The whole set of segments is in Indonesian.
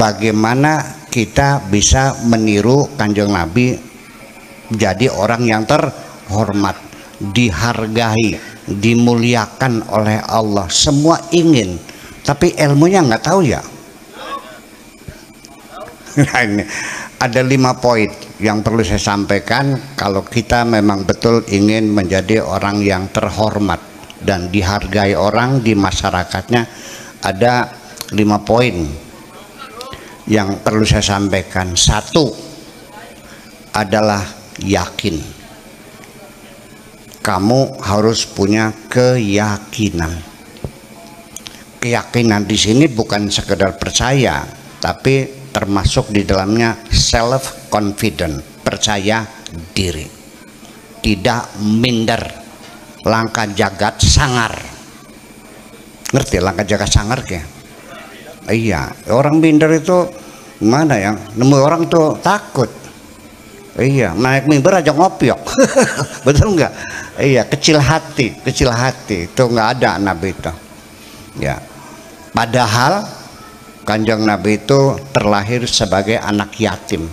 bagaimana kita bisa meniru Kanjeng Nabi jadi orang yang terhormat, dihargai, dimuliakan oleh Allah. Semua ingin, tapi ilmunya nggak tahu ya. Nah, ini ada 5 poin yang perlu saya sampaikan kalau kita memang betul ingin menjadi orang yang terhormat dan dihargai orang di masyarakatnya. Ada 5 poin yang perlu saya sampaikan. 1 adalah yakin. Kamu harus punya keyakinan. Keyakinan di sini bukan sekedar percaya, tapi termasuk di dalamnya self confident, percaya diri, tidak minder, langkah jagat sangar. Ngerti langkah jagat sangar ya? Iya, orang minder itu mana yang nemu orang tuh takut. Iya, naik mimbar aja ngopiok. Betul nggak? Iya, kecil hati itu nggak ada Nabi itu. Ya, padahal Kanjeng Nabi itu terlahir sebagai anak yatim.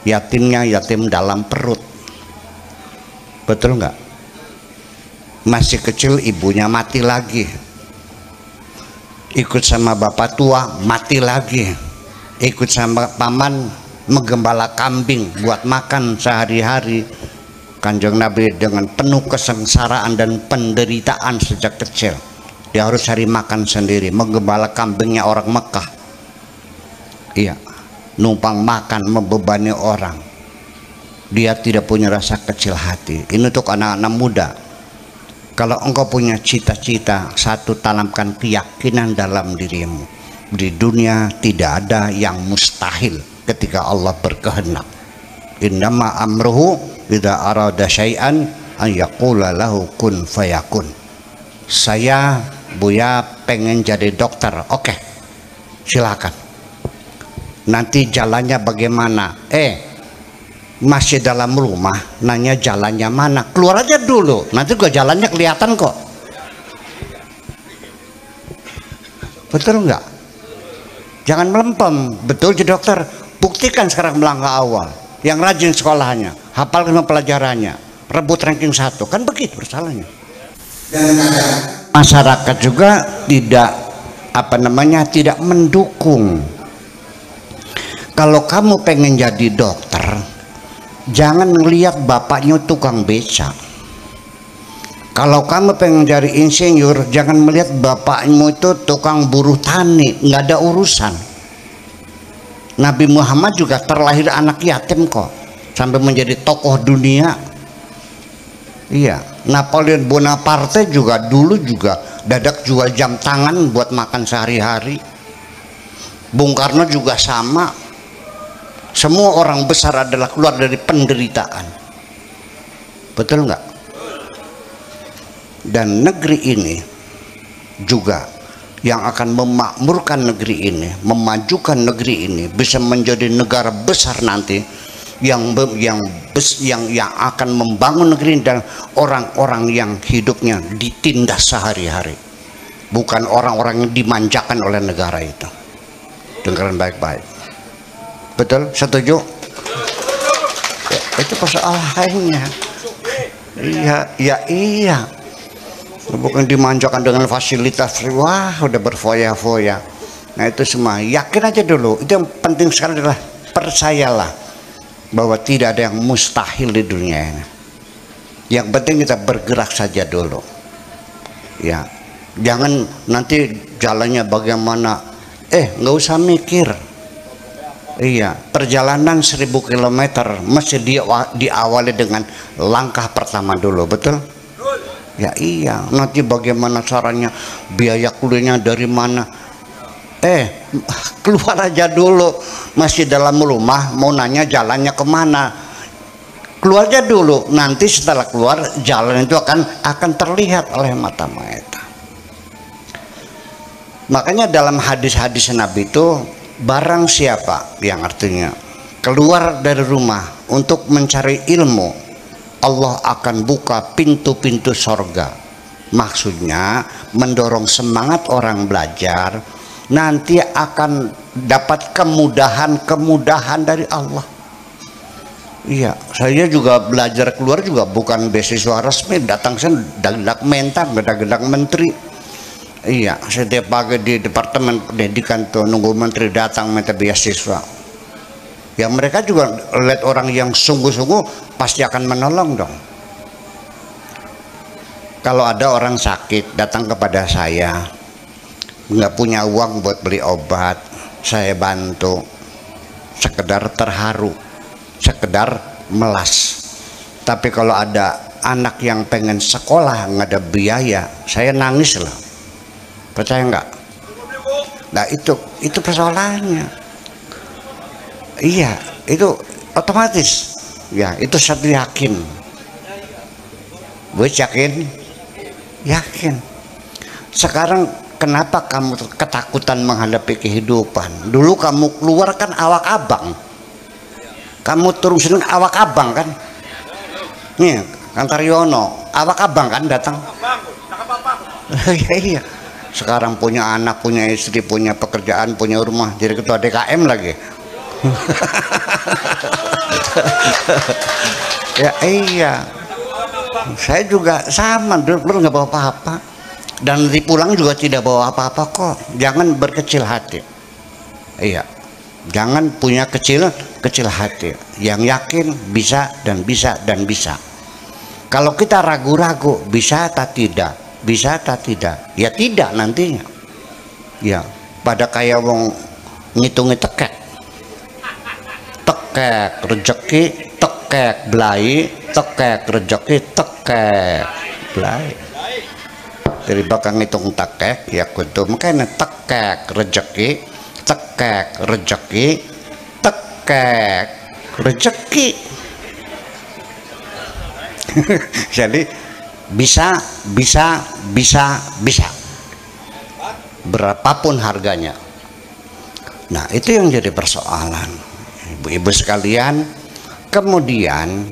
Yatimnya yatim dalam perut. Betul nggak? Masih kecil ibunya mati lagi. Ikut sama bapak tua mati lagi. Ikut sama paman menggembala kambing buat makan sehari-hari. Kanjeng Nabi dengan penuh kesengsaraan dan penderitaan sejak kecil. Dia harus cari makan sendiri, menggembala kambingnya orang Mekah. Iya, numpang makan, membebani orang. Dia tidak punya rasa kecil hati. Ini untuk anak-anak muda. Kalau engkau punya cita-cita, satu, tanamkan keyakinan dalam dirimu. Di dunia tidak ada yang mustahil ketika Allah berkehendak. Innama amruhu idza arada syai'an an yaqula lahu kun fayakun. Saya Buya pengen jadi dokter. Oke, silakan. Nanti jalannya bagaimana? Masih dalam rumah nanya jalannya mana? Keluar aja dulu, nanti gua jalannya kelihatan kok. Betul nggak? Jangan melempem. Betul jadi dokter, buktikan sekarang melangkah awal. Yang rajin sekolahnya, hafal semua pelajarannya, rebut ranking 1, kan begitu bersalahnya. Dan masyarakat juga tidak tidak mendukung. Kalau kamu pengen jadi dokter, jangan ngelihat bapaknya tukang beca. Kalau kamu pengen jadi insinyur, jangan melihat bapakmu itu tukang buruh tani, nggak ada urusan. Nabi Muhammad juga terlahir anak yatim kok, sampai menjadi tokoh dunia. Iya, Napoleon Bonaparte juga dulu dadak jual jam tangan buat makan sehari-hari. Bung Karno juga sama. Semua orang besar adalah keluar dari penderitaan. Betul nggak? Dan negeri ini juga yang akan memakmurkan negeri ini, memajukan negeri ini, bisa menjadi negara besar nanti, yang akan membangun negeri dan orang-orang yang hidupnya ditindas sehari-hari, bukan orang-orang yang dimanjakan oleh negara itu. Dengarkan baik-baik. Betul? Setuju? Ya, itu persoalannya. Iya. Bukan dimanjakan dengan fasilitas. Wah, udah berfoya-foya. Nah, itu semua. Yakin aja dulu. Itu yang penting sekarang adalah percayalah bahwa tidak ada yang mustahil di dunia ini. Yang penting kita bergerak saja dulu. Ya, jangan nanti jalannya bagaimana. Nggak usah mikir. Iya, perjalanan 1000 km mesti diawali dengan langkah pertama dulu, betul? Ya iya, nanti bagaimana caranya, biaya kuliahnya dari mana? Keluar aja dulu, masih dalam rumah mau nanya jalannya kemana? Keluar aja dulu, nanti setelah keluar jalan itu akan terlihat oleh mata mata. Makanya dalam hadis-hadis Nabi itu, barang siapa yang artinya keluar dari rumah untuk mencari ilmu, Allah akan buka pintu-pintu sorga. Maksudnya mendorong semangat orang belajar, nanti akan dapat kemudahan dari Allah. Iya, saya juga belajar keluar juga bukan beasiswa resmi, datang saya dadak mentang, dadak menteri. Iya, setiap pagi di departemen pendidikan tuh nunggu menteri datang minta beasiswa. Ya mereka juga lihat orang yang sungguh-sungguh pasti akan menolong dong. Kalau ada orang sakit datang kepada saya, nggak punya uang buat beli obat, saya bantu, sekedar terharu, sekedar melas. Tapi kalau ada anak yang pengen sekolah nggak ada biaya, saya nangis loh. Percaya nggak? Nah itu persoalannya. Iya, itu otomatis. Ya itu satu yakin. Gue yakin. Sekarang kenapa kamu ketakutan menghadapi kehidupan? Dulu kamu keluar kan awak abang, kamu terusin awak abang kan? Nih, Kantaryono, awak abang kan datang. Iya. Sekarang punya anak, punya istri, punya pekerjaan, punya rumah, jadi ketua DKM lagi. Ya iya. Saya juga sama, dulu nggak bawa apa-apa. Dan nanti pulang juga tidak bawa apa-apa kok. Jangan berkecil hati. Iya, jangan punya kecil hati. Yang yakin bisa dan bisa dan bisa. Kalau kita ragu-ragu bisa atau tidak, bisa atau tidak, ya tidak nantinya. Ya, pada kayak wong ngitungi tekek rezeki, tekek belai, tekek rezeki, tekek belai. Dari bakal ngitung tekek ya kudu makanya tekek rezeki, tekek rezeki. Jadi bisa berapapun harganya. Nah itu yang jadi persoalan ibu-ibu sekalian. Kemudian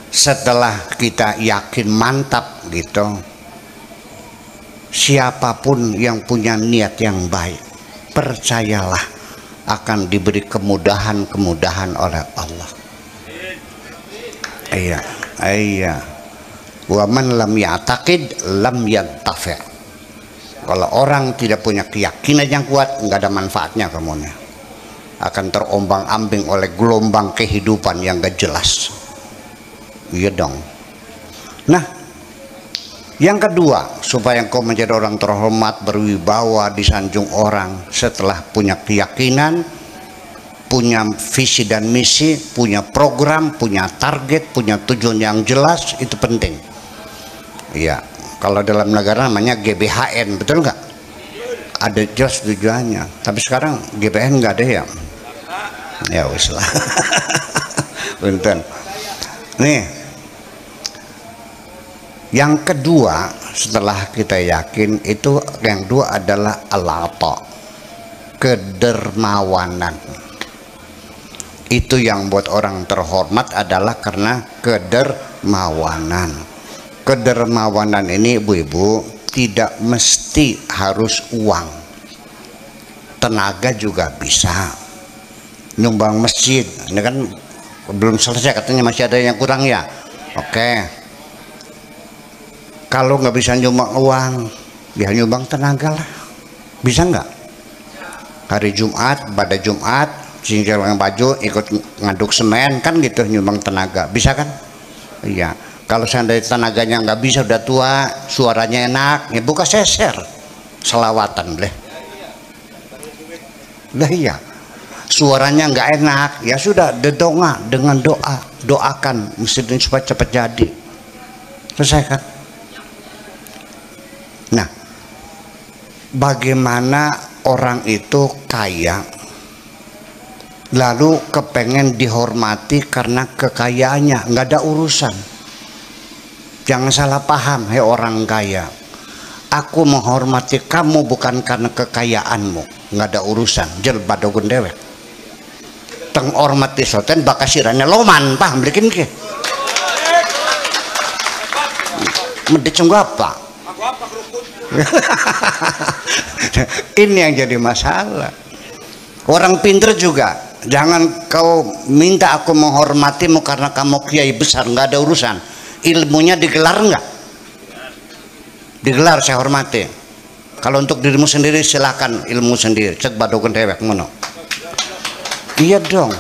setelah kita yakin mantap gitu, siapapun yang punya niat yang baik, percayalah akan diberi kemudahan oleh Allah. Iya. Wa man lam ya'taqid lam yantafi'. Kalau orang tidak punya keyakinan yang kuat, nggak ada manfaatnya kamunya. Akan terombang-ambing oleh gelombang kehidupan yang gak jelas. Iya dong. Nah, yang kedua, supaya engkau menjadi orang terhormat, berwibawa, disanjung orang, setelah punya keyakinan, punya visi dan misi, punya program, punya target, punya tujuan yang jelas, itu penting. Iya, kalau dalam negara namanya GBHN, betul nggak? Ada jelas tujuannya. Tapi sekarang GBHN nggak ada ya? Ya wis lah. Punten. Nih, yang kedua setelah kita yakin itu, yang kedua adalah al-ata, kedermawanan. Itu yang buat orang terhormat adalah karena kedermawanan. Kedermawanan ini ibu-ibu tidak mesti harus uang, tenaga juga bisa. Nyumbang masjid ini kan belum selesai, katanya masih ada yang kurang ya. Oke, kalau nggak bisa nyumbang uang ya nyumbang tenaga lah. Bisa nggak? Hari Jumat, pada Jumat singkir yang baju ikut ngaduk semen kan gitu, nyumbang tenaga, bisa kan? Iya. Kalau seandainya tenaganya nggak bisa, udah tua, suaranya enak, ya buka seser selawatan boleh. Lah iya, suaranya nggak enak, ya sudah dedonga dengan doakan masjid ini supaya cepat jadi, selesai kan? Nah, bagaimana orang itu kaya lalu kepengen dihormati karena kekayaannya, nggak ada urusan. Jangan salah paham, hei orang kaya, aku menghormati kamu bukan karena kekayaanmu, nggak ada urusan. Jel badogun dewek teng hormati soten bakasirannya loman, paham bikin ke mendecung apa. Ini yang jadi masalah. Orang pinter juga, jangan kau minta aku menghormatimu karena kamu kiai besar, nggak ada urusan. Ilmunya digelar nggak? Digelar, saya hormati. Kalau untuk dirimu sendiri silakan ilmu sendiri. Cek badokan dewek mono. Iya dong.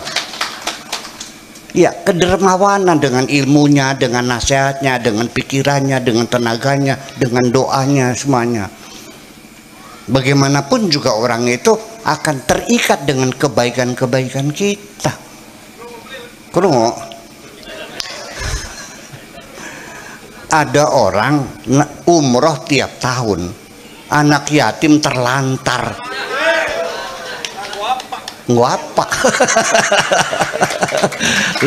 Ya, kedermawanan dengan ilmunya, dengan nasihatnya, dengan pikirannya, dengan tenaganya, dengan doanya, semuanya. Bagaimanapun juga orang itu akan terikat dengan kebaikan-kebaikan kita. Kurang. Ada orang umroh tiap tahun, anak yatim terlantar. Ngapa?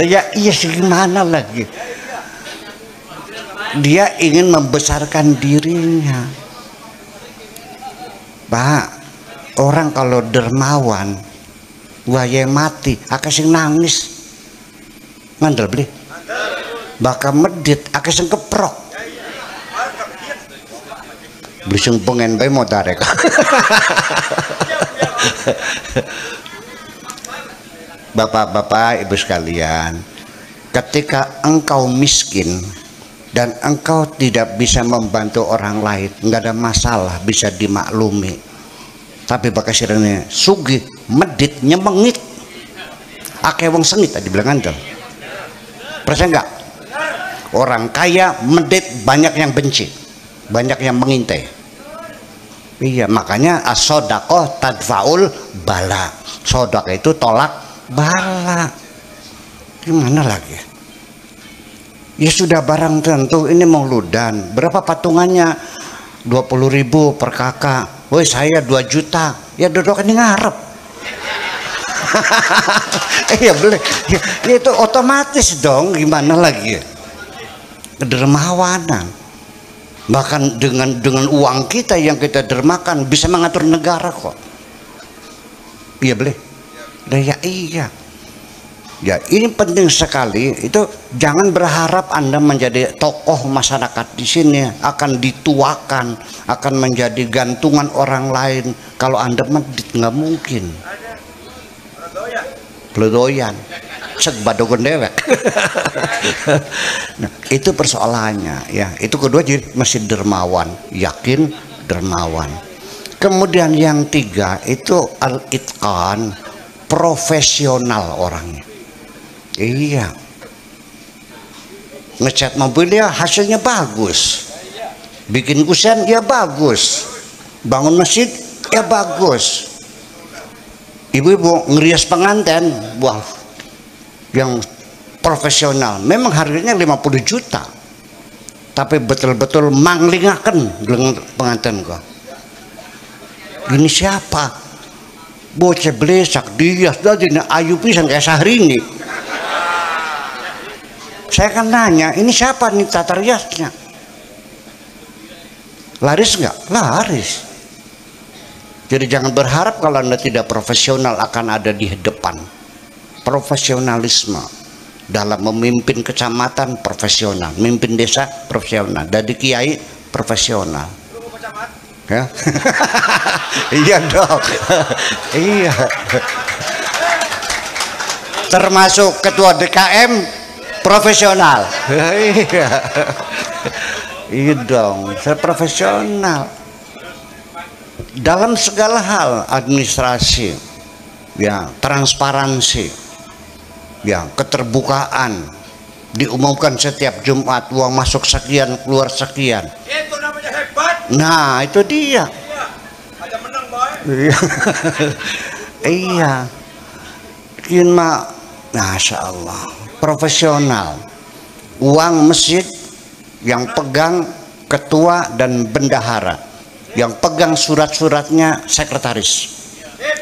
Lah ya iya sih, gimana lagi? Dia ingin membesarkan dirinya. Pak, orang kalau dermawan waya mati akasing nangis ngandel beli bakal medit akasing keprok beli pengen bayi mau tarik. Bapak-bapak, ibu sekalian, ketika engkau miskin dan engkau tidak bisa membantu orang lain, nggak ada masalah, bisa dimaklumi. Tapi bakal sirene sugih medit nyemengit akeh wong sengit tadi bilang antel. Percaya nggak? Orang kaya medit banyak yang benci, banyak yang mengintai. Iya, makanya as-sodaqah tadfaul bala. Sodaqah itu tolak bala. Gimana lagi? Ya sudah barang tentu, ini mauludan. Berapa patungannya? 20.000 per kakak. Woi saya 2 juta. Ya duduk ini ngarep. Iya boleh. Ya, itu otomatis dong. Gimana lagi? Kedermawanan. Bahkan dengan uang kita yang kita dermakan bisa mengatur negara kok. Iya boleh. Ya iya. Ya ini penting sekali. Itu jangan berharap Anda menjadi tokoh masyarakat di sini akan dituakan, akan menjadi gantungan orang lain. Kalau Anda medit nggak mungkin. Peledoyan, sebadogon dewek. Nah, itu persoalannya ya. Itu kedua jadi masih dermawan, yakin dermawan. Kemudian yang 3 itu al-itqan, profesional orangnya. Iya, ngecat mobil ya hasilnya bagus, bikin kusen ya bagus, bangun masjid ya bagus, ibu-ibu ngerias pengantin, wah yang profesional. Memang harganya 50 juta, tapi betul-betul manglingaken dengan pengantin kok. Ini siapa? Bocah blesak dia sudah jadi ayu pisan kayak Syahrini. Saya kan nanya, ini siapa nih tata riasnya? Laris nggak? Laris. Jadi jangan berharap kalau Anda tidak profesional akan ada di depan. Profesionalisme dalam memimpin kecamatan profesional, memimpin desa profesional, dari kiai profesional. Ya. Iya dong. Iya. Termasuk ketua DKM profesional. Iya. Iya dong, saya profesional dalam segala hal, administrasi, ya, transparansi, ya, keterbukaan, diumumkan setiap Jumat uang masuk sekian, keluar sekian. Itu namanya hebat. Nah, itu dia. Ada menang, boy. Iya. Iya. Kina, masya Allah, profesional. Uang masjid yang pegang ketua dan bendahara, yang pegang surat-suratnya sekretaris,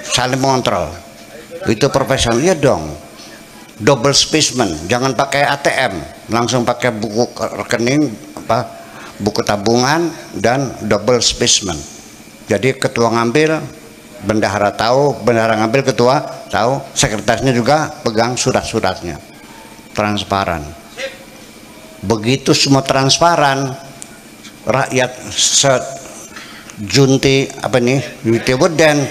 saling mengontrol. Itu profesional. Ya dong. Double specimen, jangan pakai ATM, langsung pakai buku rekening, buku tabungan, dan double specimen. Jadi ketua ngambil, bendahara tahu, bendahara ngambil, ketua tahu, sekretarisnya juga pegang surat-suratnya. Transparan. Begitu semua transparan, rakyat sejunti apa nih, Witeweden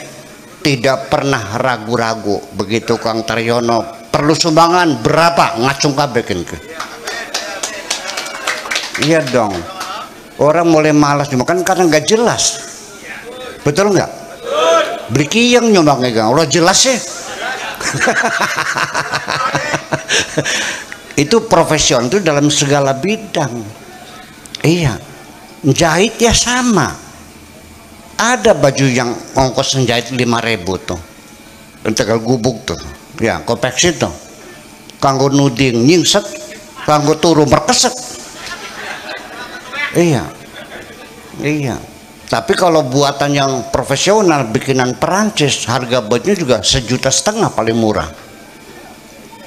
tidak pernah ragu-ragu. Begitu Kang Taryono perlu sumbangan berapa ngacung kabekin ke. Iya dong, orang mulai malas dimakan karena nggak jelas, betul nggak? Beli kiyang nyumbangnya Kang, udah jelas sih. Itu profesion itu dalam segala bidang. Iya, jahit ya sama. Ada baju yang ongkos menjahit 5.000 tuh, Tegal Gubuk tuh, ya konveksi tuh, kanggo nuding nyingset, kanggo turu merkeset. Iya, iya. Tapi kalau buatan yang profesional bikinan Perancis, harga bajunya juga 1,5 juta paling murah.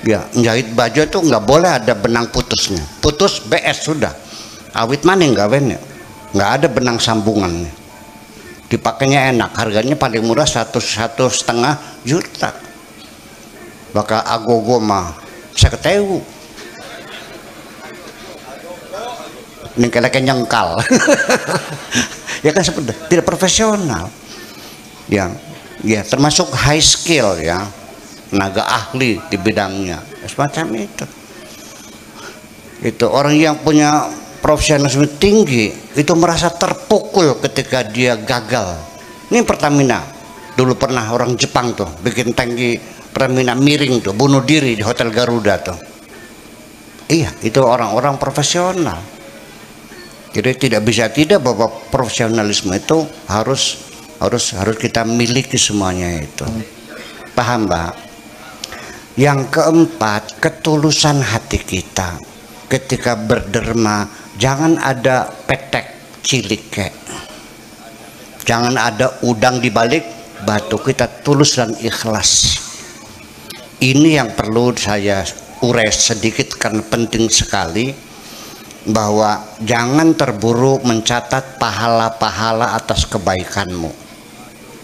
Ya, menjahit baju itu nggak boleh ada benang putusnya. Putus BS sudah. Awit maning gawennya, nggak ada benang sambungannya. Dipakainya enak, harganya paling murah 1,5 juta. Bakal agogo mah 50.000. Ini kayak nyengkal. Ya kan seperti tidak profesional. Ya termasuk high skill ya, tenaga ahli di bidangnya, semacam itu. Itu orang yang punya profesionalisme tinggi itu merasa terpukul ketika dia gagal. Ini Pertamina dulu pernah orang Jepang tuh bikin tangki Pertamina miring tuh, bunuh diri di Hotel Garuda tuh. Iya, itu orang-orang profesional. Jadi tidak bisa tidak bahwa profesionalisme itu harus kita miliki semuanya itu. Paham, Mbak? Yang keempat, ketulusan hati kita ketika berderma. Jangan ada petek cilik, jangan ada udang di balik batu. Kita tulus dan ikhlas. Ini yang perlu saya urai sedikit karena penting sekali. Bahwa jangan terburu mencatat pahala-pahala atas kebaikanmu.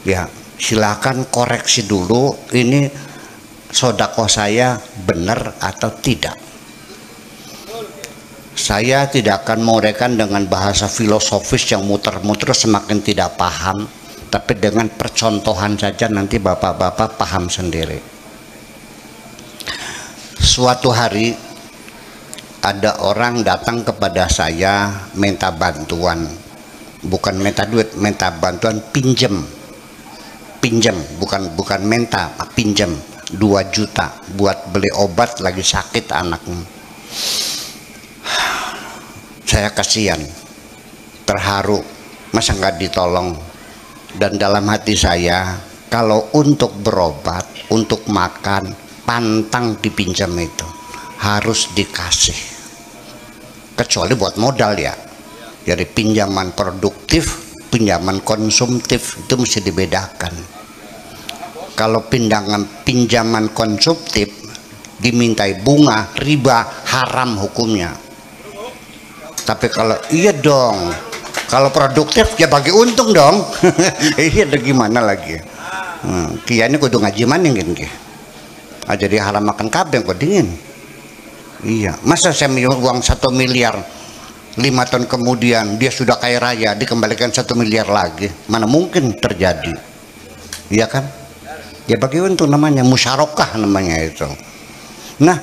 Ya, silakan koreksi dulu ini sodako saya benar atau tidak. Saya tidak akan menguraikan dengan bahasa filosofis yang muter-muter semakin tidak paham, tapi dengan percontohan saja nanti bapak-bapak paham sendiri. Suatu hari ada orang datang kepada saya minta bantuan, bukan minta duit, minta bantuan pinjem, bukan minta, pinjem 2 juta buat beli obat, lagi sakit anaknya. Saya kasihan, terharu, masa nggak ditolong. Dan dalam hati saya, kalau untuk berobat, untuk makan, pantang dipinjam itu, harus dikasih. Kecuali buat modal ya. Jadi pinjaman produktif, pinjaman konsumtif itu mesti dibedakan. Kalau pinjaman konsumtif dimintai bunga, riba, haram hukumnya. Tapi kalau iya dong, kalau produktif ya bagi untung dong. Iya, ada gimana lagi? Kia ini kudu ngaji maning gini. Jadi haram makan kabeng kok dingin. Iya, masa saya uang 1 miliar 5 tahun kemudian dia sudah kaya raya dikembalikan 1 miliar lagi? Mana mungkin terjadi? Iya kan? Ya bagi untung namanya, musyarakah namanya itu. Nah,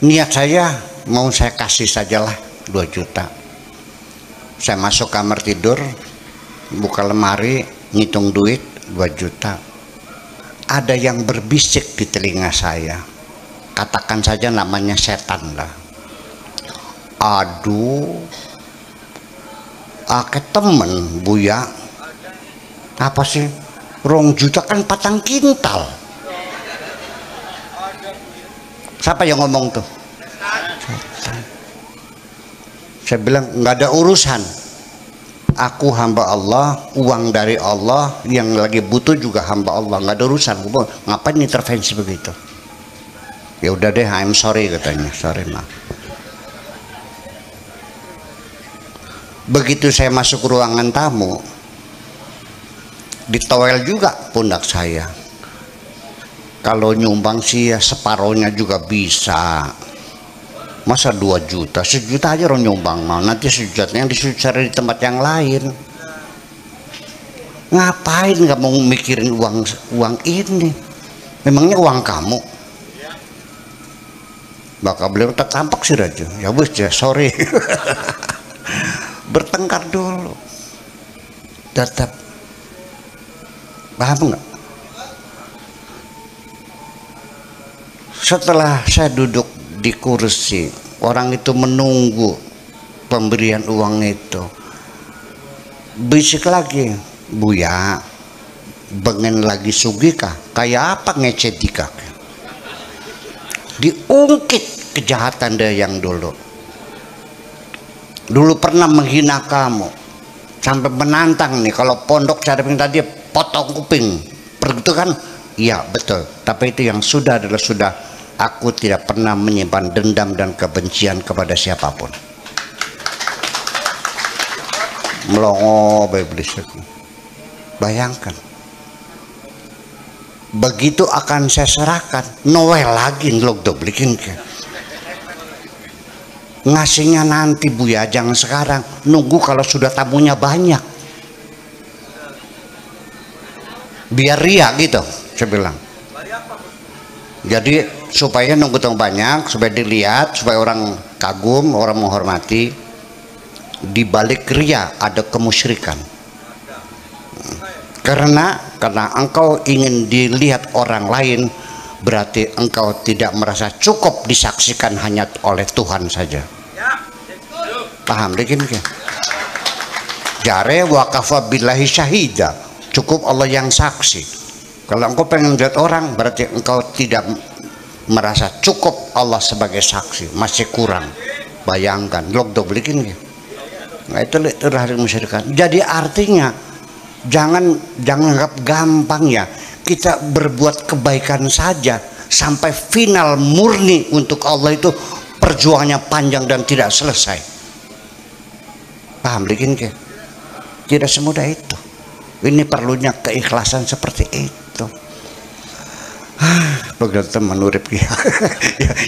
niat saya mau saya kasih sajalah 2 juta. Saya masuk kamar tidur, buka lemari, ngitung duit 2 juta. Ada yang berbisik di telinga saya. Katakan saja namanya setan lah. Aduh, ke temen Buya, apa sih 2 juta kan 4 kintal. Siapa yang ngomong tuh? Setan. Saya bilang nggak ada urusan. Aku hamba Allah, uang dari Allah, yang lagi butuh juga hamba Allah, nggak ada urusan. Ngapain intervensi begitu? Ya udah deh, I'm sorry katanya, sorry mah. Begitu saya masuk ruangan tamu, ditowel juga pundak saya. Kalau nyumbang sih ya separohnya juga bisa. Masa 2 juta, 1 juta aja orang nyumbang mau, nanti 1 juta yang dicari di tempat yang lain. Ngapain nggak mau mikirin uang ini? Memangnya uang kamu? Bakal beliau tak tampak sih Raja. Ya bos ya, sorry. Bertengkar dulu. Tetap. Paham nggak? Setelah saya duduk di kursi, orang itu menunggu pemberian uang itu. Bisik lagi, Buya, bengen lagi sugih kah? Kayak apa ngecet dikak? Diungkit kejahatan dia yang dulu. Dulu pernah menghina kamu, sampai menantang nih kalau pondok cara tadi potong kuping, begitu kan? Iya betul. Tapi itu yang sudah adalah sudah. Aku tidak pernah menyimpan dendam dan kebencian kepada siapapun. Melongo iblis. Bayangkan. Begitu akan saya serahkan, Noel lagi ngelok doblikin ke. Ngasihnya nanti Buya, jangan sekarang. Nunggu kalau sudah tamunya banyak. Biar ria gitu, saya bilang. Jadi supaya nunggu tong banyak, supaya dilihat, supaya orang kagum, orang menghormati. Di balik ria ada kemusyrikan. Karena engkau ingin dilihat orang lain, berarti engkau tidak merasa cukup disaksikan hanya oleh Tuhan saja. Paham dikit ke? Jare wa kafa billahi syahida. Cukup Allah yang saksi. Kalau engkau pengen lihat orang, berarti engkau tidak merasa cukup Allah sebagai saksi, masih kurang. Bayangkan, log doblikin ya. Nah, itu hari musyrikan. Jadi artinya jangan anggap gampang ya. Kita berbuat kebaikan saja sampai final murni untuk Allah itu perjuangannya panjang dan tidak selesai. Paham bikin ke? Tidak semudah itu. Ini perlunya keikhlasan seperti itu. Pegel teman urip ya.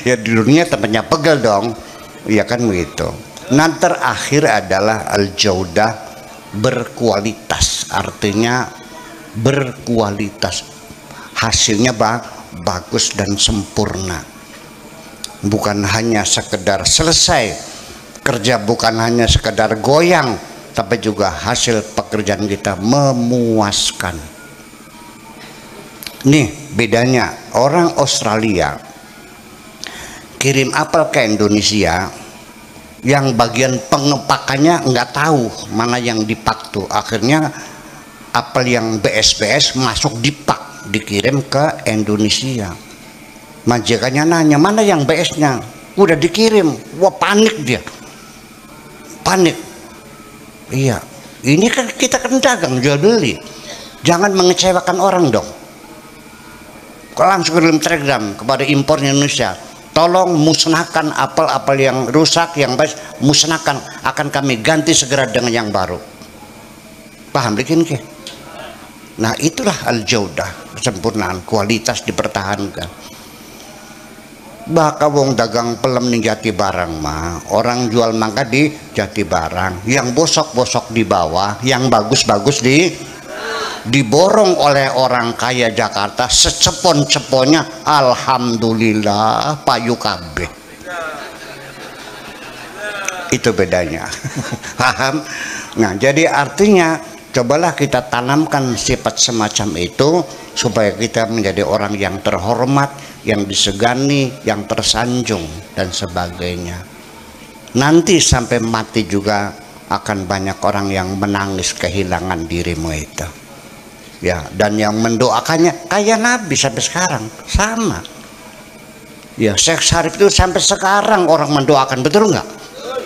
Ya di dunia temannya pegel dong. Ya kan begitu. Nah terakhir adalah al-jaudah, berkualitas. Artinya berkualitas. Hasilnya bagus dan sempurna. Bukan hanya sekedar selesai kerja, bukan hanya sekedar goyang, tapi juga hasil pekerjaan kita memuaskan. Nih bedanya, orang Australia kirim apel ke Indonesia, yang bagian pengepakannya nggak tahu mana yang dipak tuh. Akhirnya apel yang BS masuk dipak, dikirim ke Indonesia. Majikannya nanya, mana yang BS-nya? Udah dikirim. Wah panik dia, panik. Iya, ini kan kita kan dagang jual beli, jangan mengecewakan orang dong. Langsung kirim telegram kepada impornya Indonesia, tolong musnahkan apel-apel yang rusak, yang baik musnahkan, akan kami ganti segera dengan yang baru. Paham bikin ke? Nah itulah al-jaudah, kesempurnaan, kualitas dipertahankan. Bakal wong dagang pelem ning Jati Barang mah, orang jual mangga di Jati Barang, yang bosok-bosok di bawah, yang bagus-bagus diborong oleh orang kaya Jakarta secepon-ceponnya. Alhamdulillah payu kabeh. Itu bedanya. Paham? Nah jadi artinya cobalah kita tanamkan sifat semacam itu supaya kita menjadi orang yang terhormat, yang disegani, yang tersanjung dan sebagainya. Nanti sampai mati juga akan banyak orang yang menangis kehilangan dirimu itu. Ya, dan yang mendoakannya kayak Nabi sampai sekarang sama. Ya, Syekh Syarif itu sampai sekarang orang mendoakan, betul nggak?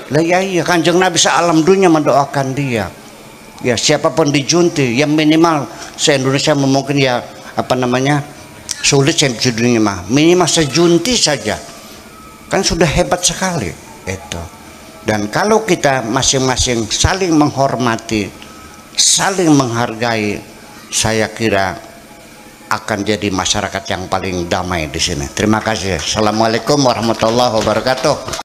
Lah ya iya, Kanjeng Nabi sealam dunia mendoakan dia. Ya, siapapun dijunti, yang minimal se-Indonesia mungkin ya apa namanya sulit dunia mah, minimal sejunti saja, kan sudah hebat sekali itu. Dan kalau kita masing-masing saling menghormati, saling menghargai, saya kira akan jadi masyarakat yang paling damai di sini. Terima kasih. Assalamualaikum warahmatullahi wabarakatuh.